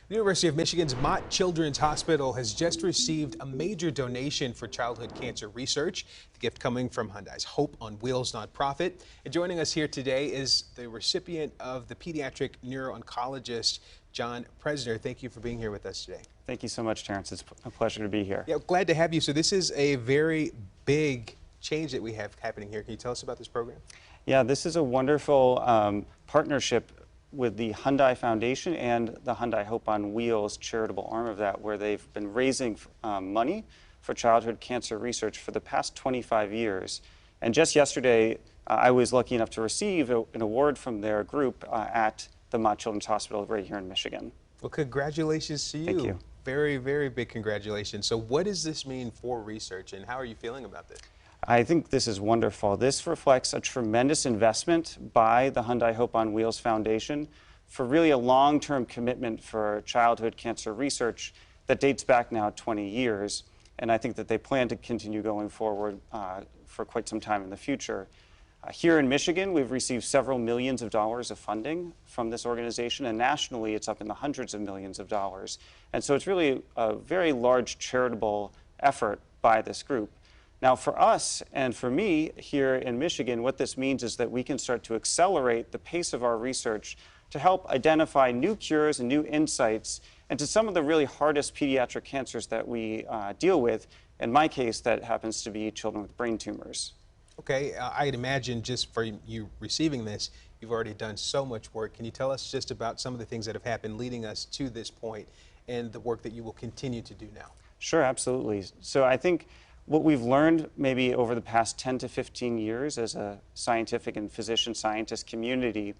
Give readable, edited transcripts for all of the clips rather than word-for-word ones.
The University of Michigan's Mott Children's Hospital has just received a major donation for childhood cancer research. The gift coming from Hyundai's Hope on Wheels nonprofit. And joining us here today is the recipient of the pediatric neuro-oncologist, John Presner. Thank you for being here with us today. Thank you so much, Terrence. It's a pleasure to be here. Yeah, glad to have you. So this is a very big change that we have happening here. Can you tell us about this program? Yeah, this is a wonderful partnership with the Hyundai Foundation and the Hyundai Hope on Wheels charitable arm of that, where they've been raising money for childhood cancer research for the past 25 years. And just yesterday, I was lucky enough to receive an award from their group at the Mott Children's Hospital right here in Michigan. Well, congratulations to you. Thank you. Very, very big congratulations. So what does this mean for research, and how are you feeling about this? I think this is wonderful. This reflects a tremendous investment by the Hyundai Hope on Wheels Foundation for really a long-term commitment for childhood cancer research that dates back now 20 years. And I think that they plan to continue going forward for quite some time in the future. Here in Michigan, we've received several millions of dollars of funding from this organization, and nationally it's up in the hundreds of millions of dollars. And so it's really a very large charitable effort by this group. Now, for us and for me here in Michigan, what this means is that we can start to accelerate the pace of our research to help identify new cures and new insights into some of the really hardest pediatric cancers that we deal with. In my case, that happens to be children with brain tumors. Okay, I'd imagine just for you receiving this, you've already done so much work. Can you tell us just about some of the things that have happened leading us to this point and the work that you will continue to do now? Sure, absolutely. So I think what we've learned maybe over the past 10 to 15 years as a scientific and physician scientist community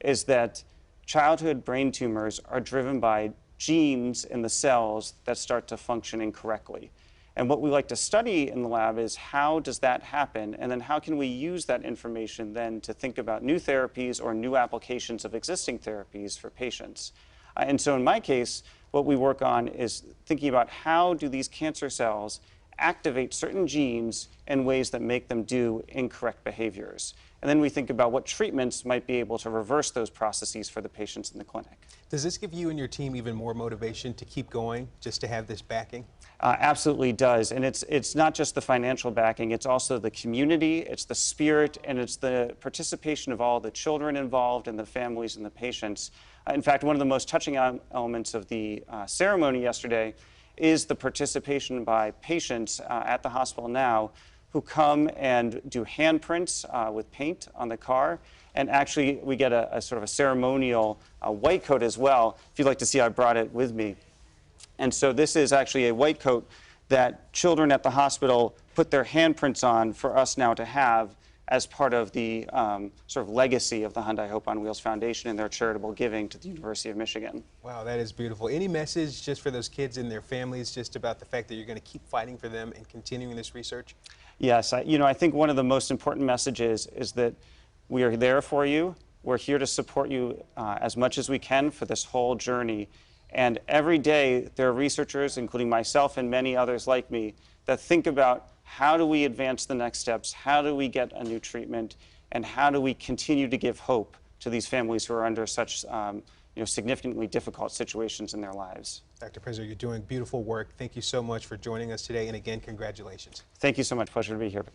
is that childhood brain tumors are driven by genes in the cells that start to function incorrectly. And what we like to study in the lab is how does that happen, and then how can we use that information then to think about new therapies or new applications of existing therapies for patients. And so in my case, what we work on is thinking about how do these cancer cells activate certain genes in ways that make them do incorrect behaviors. And then we think about what treatments might be able to reverse those processes for the patients in the clinic. Does this give you and your team even more motivation to keep going, just to have this backing? Absolutely does. And it's not just the financial backing, it's also the community, it's the spirit, and it's the participation of all the children involved and the families and the patients. In fact, one of the most touching elements of the ceremony yesterday is the participation by patients at the hospital now who come and do handprints with paint on the car. And actually, we get a sort of a ceremonial white coat as well. If you'd like to see, I brought it with me. And so this is actually a white coat that children at the hospital put their handprints on for us now to have as part of the sort of legacy of the Hyundai Hope on Wheels Foundation and their charitable giving to the University of Michigan. Wow, that is beautiful. Any message just for those kids and their families just about the fact that you're going to keep fighting for them and continuing this research? Yes, I think one of the most important messages is that we are there for you. We're here to support you as much as we can for this whole journey. And every day there are researchers, including myself and many others like me, that think about how do we advance the next steps, how do we get a new treatment, and how do we continue to give hope to these families who are under such significantly difficult situations in their lives. Dr. Presner, you're doing beautiful work. Thank you so much for joining us today, and again, congratulations. Thank you so much. Pleasure to be here.